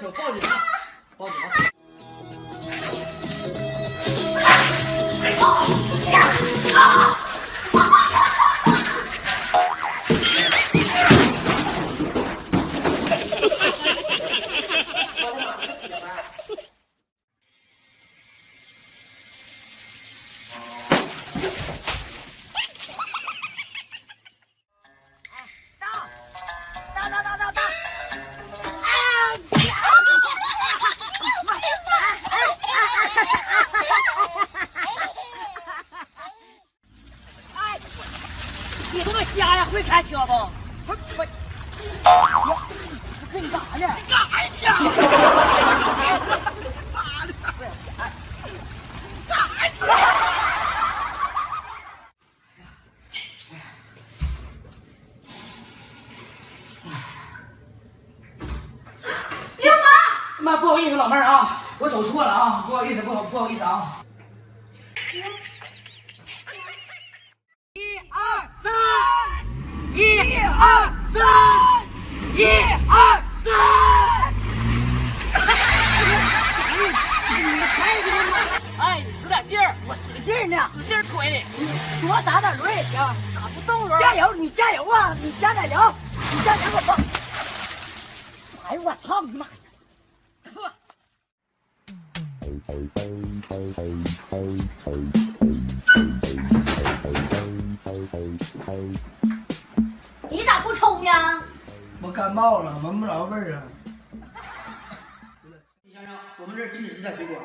手，抱紧他，抱紧他。你他妈瞎呀？会开车不？我跟你干啥呢？干啥呀？我就别妈的！干啥呀？爹妈，妈，不好意思，老妹儿啊，我走错了啊，不好意思，不好意思啊。1、2、3，1、2、3，1、2、3。哎，你使点劲儿，我使劲儿呢，使劲推。你多打点轮也行，打不动轮。加油，你加油啊！你加点油，你加点我。哎呦我操你妈！你咋不抽呢？我感冒了，闻不着味儿啊。李先生，我们这儿禁止自带水果。